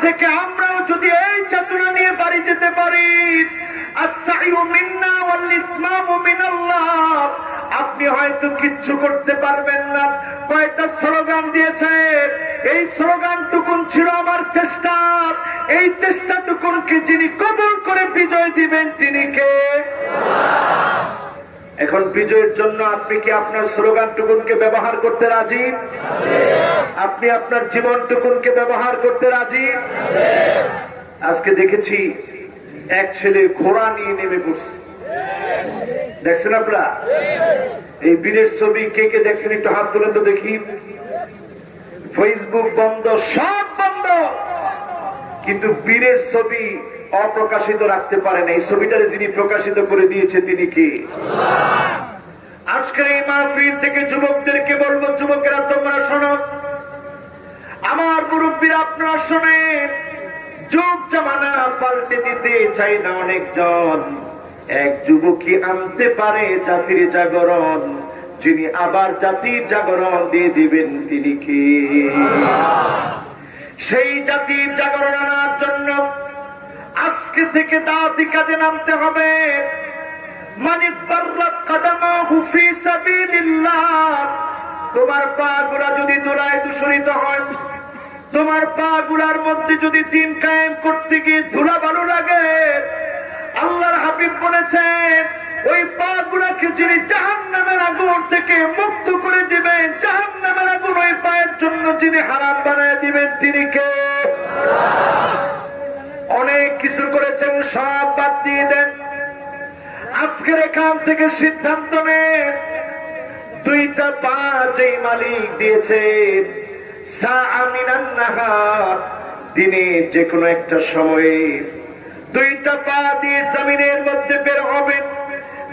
থেকে আমরাও যদি এই চেতনা নিয়ে বাড়ি যেতে পারি, আস-সাইয়ু মিন্না ওয়াল ইতমামু মিনাল্লাহ, আপনি হয়তো কিচ্ছু করতে পারবেন না। কয়টা স্লোগান দিয়েছেন, এই স্লোগানটুকুন ছিল আমার চেষ্টা। এই চেষ্টাটুকুনকে যিনি কবুল করে বিজয় দিবেন তিনি কে? এখন বিজয়ের জন্য আপনি কি আপনার স্লোগানটুকুনকে ব্যবহার করতে রাজি? আপনি আপনার জীবনটুকুনকে ব্যবহার করতে রাজি? আজকে দেখেছি এক ছেলে ঘোড়া নিয়ে নেমে পড়ছে, দেখছেন আপনারা? এই বীরের ছবি কে কে দেখছেন একটু হাত তুলে তো দেখি। ফেসবুক বন্ধ, সব বন্ধ, কিন্তু বীরের ছবি অপ্রকাশিত রাখতে পারেন। এই ছবিটারে যিনি প্রকাশিত করে দিয়েছে তিনি কি? আজকের এই মাহফিল থেকে যুবকদেরকে বলবো, যুবকেরা তোমরা শোনো, আমার মুরব্বীরা আপনারা শোনেন। যুগ জামানা পাল্টে দিতে চাই না অনেকজন, এক যুবকই আনতে পারে জাতির জাগরণ। যিনি আবার জাতির জাগরণ দিয়ে দিবেন তিনি কি? সেই জাতির জাগরণ আনার জন্য আজকে থেকে দাওয়াতি কাজে নামতে হবে। তোমার পা গুলা যদি দোলায় দূষণিত হয়, তোমার পা গুলার মধ্যে যদি দিন কায়েম করতে গিয়ে ধুলা বালু লাগে, আল্লাহর হাবিব বলেছেন ওই পা গুলাকে যিনি জাহান্নামের আগুন থেকে মুক্ত করে দিবেন, জাহান্নামের আগুন ওই পায়ের জন্য যিনি হারাম বানায় দিবেন তিনি কে? অনেক কিছু করেছেন, সব বাদ দিয়ে দেন। আজকের এখান থেকে সিদ্ধান্ত নেন, দুইটা পা যেই মালিক দিয়েছেন, দিনে যে কোনো একটা সময়ে দুইটা পা দিয়ে জমিনের মধ্যে বের হবেন,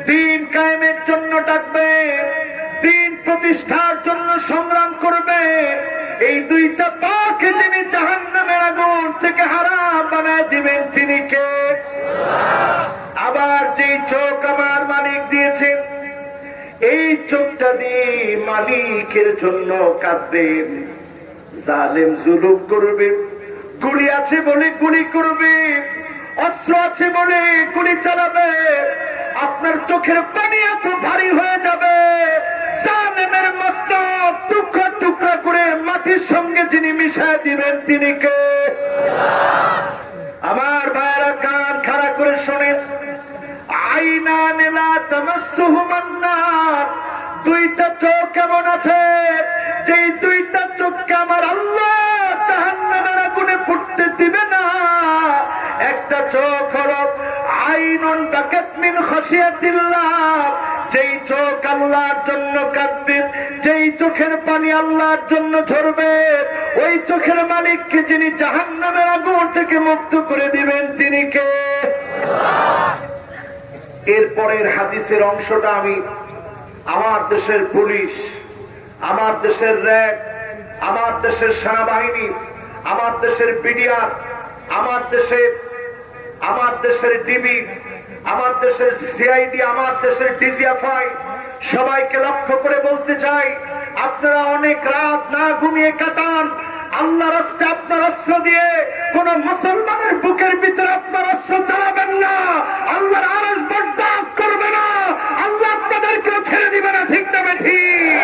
দিন কায়েমের জন্য ডাকবেন, দিন প্রতিষ্ঠার জন্য সংগ্রাম করবেন। এই দুইটা পাকে যিনি জাহান্নামের আগুন থেকে হারাম বানায় দিবেন তিনি কে? আবার যেই চোখ আমার মালিক দিয়েছেন, এই চোখটা দিয়ে মালিকের জন্য কাঁদবেন। জালেম জুলুম করবে, গুলি আছে বলে গুলি করবে, অস্ত্র আছে বলে গুলি চালাবে, আপনার চোখের পানি এত ভারী হয়ে যাবে, জালেমের মস্তক টুকরা টুকরা করে মাটির সঙ্গে যিনি মিশায় দিবেন তিনি কে? আমার ভাইয়েরা কান খাড়া করে শোনেন, আইনান লা তামাসসুহুমান নার, দুইটা চোখ কেমন আছে, যেই দুইটা চোখকে আমার আল্লাহ জাহান্নামের আগুনে ফুটতে দিবে না। একটা চোখ হলো আইনুন বাকাত মিন খাশিয়াতিল্লাহ, যেই চোখ আল্লাহর জন্য কাঁদবে, যেই চোখের পানি আল্লাহর জন্য ঝরবে, ওই চোখের মালিককে যিনি জাহান্নামের আগুন থেকে মুক্ত করে দিবেন তিনি কে? এরপরের হাদিসের অংশটা আমি আমার দেশের পুলিশ, আমার দেশের র্যাব, আমার দেশের সেনাবাহিনী, আমার দেশের বিডিআর, আমার দেশের ডিবি, আমার দেশের সিআইডি, আমার দেশের ডিজিএফআই সবাইকে লক্ষ্য করে বলতে চাই, আপনারা অনেক রাত না ঘুমিয়ে কাটান। আল্লাহর রাস্তায় আপনার অস্ত্র দিয়ে কোন মুসলমানের বুকের ভিতরে আপনার অস্ত্র চালাবেন না। আল্লাহর আরশ বরদাস্ত করবে না, আল্লাহ আপনাদেরকে ছেড়ে দিবে না। ঠিক না ঠিক?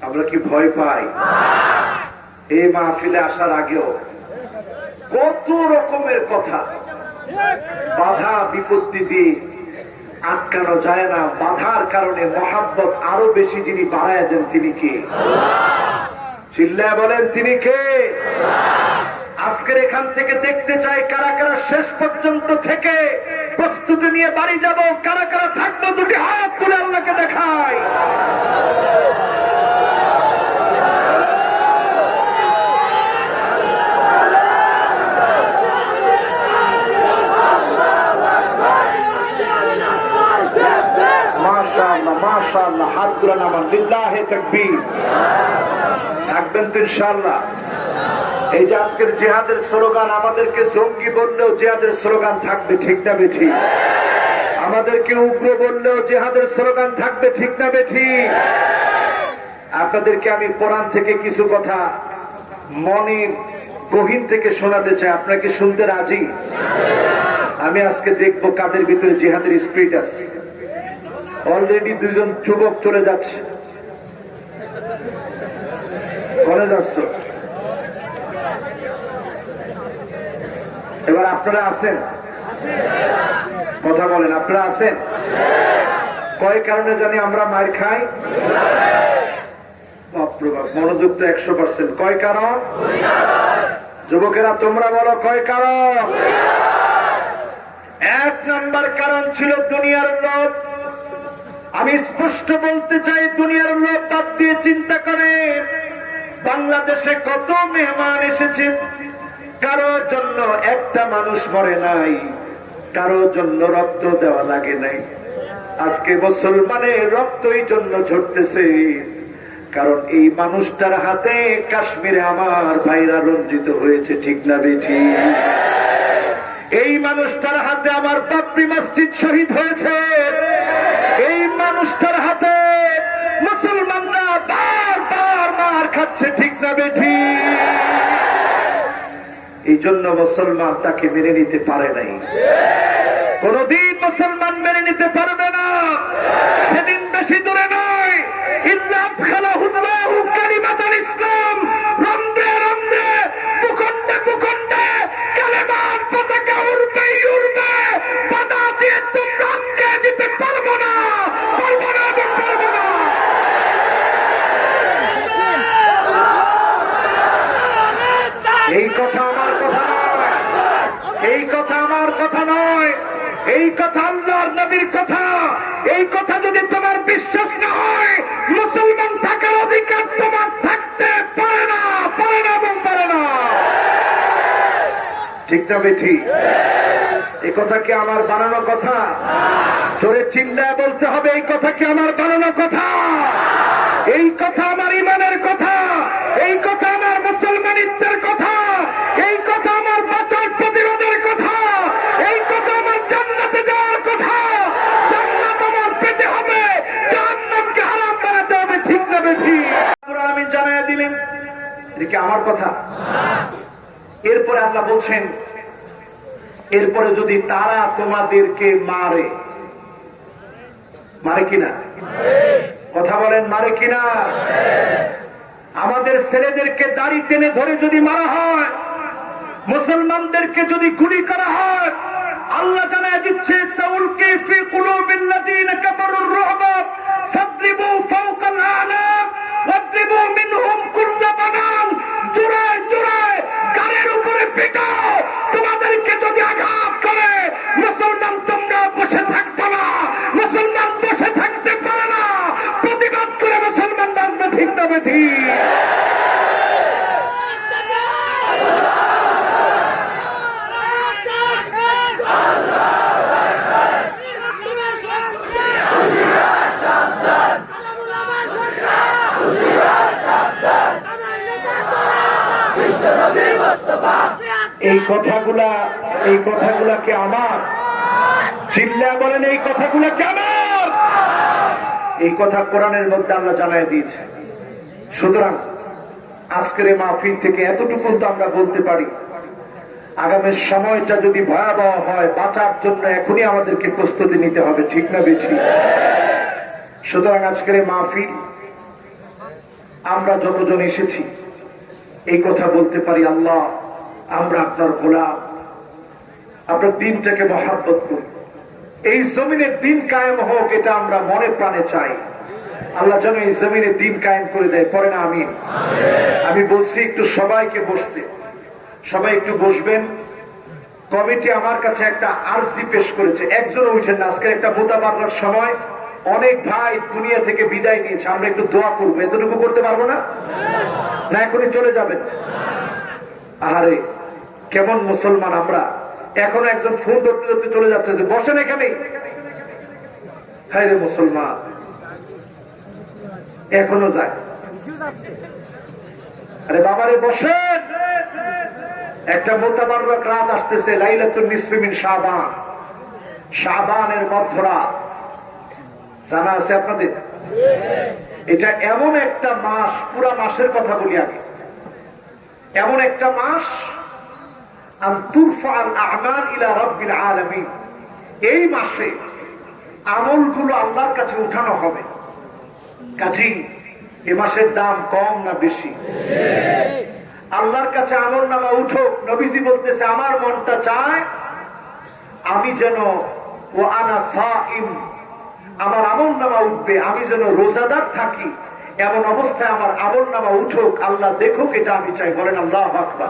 আমরা কি ভয় পাই? এই মাহফিলে আসার আগেও কত রকমের কথা, বাধা বিপত্তি দিয়ে আটকানো যায় না। বাধার কারণে মহাব্বত আরো বেশি যিনি বাড়ায় দেন তিনি কে? চিল্লায় বলেন তিনি কে? আজকের এখান থেকে দেখতে চাই কারা কারা শেষ পর্যন্ত থেকে প্রস্তুতি নিয়ে বাড়ি যাব, কারা কারা থাকবো দুটি হাত তুলে আল্লাহকে দেখায়। মাশাআল্লাহ, হাতগুলো নামান, লিল্লাহে তাকবীর। থাকবেন তো ইনশাআল্লাহ। এই যে আজকের জিহাদের স্লোগান, আমাদেরকে জঙ্গি বললেও জিহাদের স্লোগান থাকবে, ঠিক না বেঠিক? আমাদেরকে উগ্র বললেও জিহাদের স্লোগান থাকবে, ঠিক না বেঠিক? আপনাদেরকে আমি কোরআন থেকে কিছু কথা মনের গহীন থেকে শোনাতে চাই। আপনাকে শুনতে রাজি? আমি আজকে দেখবো কাদের ভিতরে জিহাদের স্পিরিট আছে। অলরেডি দুইজন যুবক চলে যাচ্ছে। কোনে যাচ্ছ? এবার আপনারা আছেন? কথা বলেন, আপনারা আছেন? কয় কারণে জানি আমরা মার খাই? মনোযোগ তো 100%। কয় কারণ? যুবকেরা তোমরা বলো কয় কারণ? এক নাম্বার কারণ ছিল দুনিয়ার লোভ। আমি স্পষ্ট বলতে চাই, দুনিয়ার লোভ বাদ দিয়ে চিন্তা করে বাংলাদেশে কত মেহমান এসেছে, কারোর জন্য একটা মানুষ মরে নাই, কারোর জন্য রক্ত দেওয়া লাগে নাই। আজকে মুসলমানের রক্তই জন্য ঝরতেছে, কারণ এই মানুষটার হাতে কাশ্মীরে আমার ভাইরা রঞ্জিত হয়েছে, ঠিক না বেঠি? এই মানুষটার হাতে আমার বাবরি মসজিদ শহীদ হয়েছে, এই মানুষটার হাতে মুসলমানরা বারবার মার খাচ্ছে, ঠিক না বেঠি? এই জন্য মুসলমান তাকে মেনে নিতে পারে নাই, কোনদিন মুসলমান মেনে নিতে পারবে না। সেদিন বেশি দূরে নয়, ইসলাম রন্ধ্রে রন্ধ্রে, ভূখণ্ডে ভূখণ্ডে কালেমার পতাকা উড়বে উড়বে, বাধা দিয়ে তোমরা আটকে দিতে পারবো না, পারবো না, পারবো না। এই কথা আমার কথা নয়, এই কথা আমার কথা নয়, এই কথা আল্লাহর নবীর কথা। এই কথা যদি তোমার বিশ্বাস না হয়, মুসলমান থাকার অধিকার তোমার থাকতে পারে না, পারে না এবং পারে না, ঠিক না বেঠি? এই কথা কি আমার বানানো কথা? জোরে চিল্লায় বলতে হবে, এই কথা কি আমার বানানো কথা? এই কথা আমার ইমানের কথা, এই কথা আমার মুসলমানিত্বের কথা, এই কথা আমার বাঁচার প্রতিরোধের কথা, এই কথা আমার জান্নাতে যাওয়ার কথা। জান্নাত আমার পেতে হবে, জাহান্নামকে হারাম বানাতে হবে, ঠিক না বেশি? আমি জানাই দিলেন, এটা কি আমার কথা? এরপরে আল্লাহ বলছেন, এরপরে যদি তারা তোমাদেরকে মারে, মারে কিনা? কথা বলেন, মারে কিনা? আমাদের ছেলেদেরকে দাড়ি টেনে ধরে যদি মারা হয়, মুসলমানদেরকে যদি গুলি করা হয়, আল্লাহ জানায় দিচ্ছে, সাউলকি ফি কুলুবিল্লাযিনা কাফারুর রু'ব ফাদরিবু ফাওকাল আনাক ওয়াদরিবু মিনহুম কুল্লা বানান। জোড়ায় জোড়ায় গালের উপরে পিটাও। তোমাদেরকে যদি আঘাত করে, মুসলমান তোমরা বসে থাকবে না, মুসলমান বসে থাকতে পারে না, প্রতিবাদ করে মুসলমান আসবে, ঠিক না বেঠি? এই কথাগুলা কি আমার? চিল্লা বলেন, এই কথাগুলা কি আমার? এই কথা কোরআনের মধ্যে আল্লাহ জানায় দিয়েছে। সুতরাং আজকের এই মাহফিল থেকে এতটুকু তো আমরা বলতে পারি, আগামী সময়টা যদি ভয়াবহ হয়, বাঁচার জন্য এখনই আমাদেরকে প্রস্তুতি নিতে হবে, ঠিক না বেঠি? সুতরাং আজকের এই মাহফিল আমরা যতজন এসেছি, এই কথা বলতে পারি, আল্লাহ আমরা আপনার গোলাম, আপনার দিনটাকে মহাব্বত করি, এই জমিনের দিন কায়েম হোক, এটা আমরা মনে প্রাণে চাই। আল্লাহ যেন এই জমিনে দিন কায়েম করে দেয়, পরে না আমিন। আমি বলছি একটু সবাইকে বসতে, সবাই একটু বসবেন। কমিটি আমার কাছে একটা আরজি পেশ করেছে, একজন উঠেন না। আজকের একটা মোতাবারর সময়, অনেক ভাই দুনিয়া থেকে বিদায় নিয়েছে, আমরা একটু দোয়া করবো। এতটুকু করতে পারবো না? না এখনই চলে যাবেন? আহারে কেমন মুসলমান আমরা! এখনো একজন ফোন ধরতে ধরতে চলে যাচ্ছে যে বসেন এখানে। হায় রে মুসলমান, এখনো যায়। আরে বাবারে বসেন, একটা মোতাবাররক রাত আসতেছে, লাইলাতুন নিসফি মিন শাবান, শাবানের মধ্যরাত। জানা আছে আপনাদের? এটা এমন একটা মাস, পুরা মাসের কথা বলি আগে, এমন একটা মাস আন তুরফা'আল আ'মাল ইলা রাব্বিল আলামিন, এই মাসে আমলগুলো আল্লাহর কাছে উঠানো হবে। কাজী এই মাসের দাম কম না বেশি? আল্লাহর কাছে আমল নামা উঠুক। নবীজি বলতেছে, আমার মনটা চায় আমি যেন ও আনা সাইম, আমার আমল নামা উঠবে, আমি যেন রোজাদার থাকি, এমন অবস্থায় আমার আমল নামা উঠুক, আল্লাহ দেখুক, এটা আমি চাই। বলেন আল্লাহু আকবার।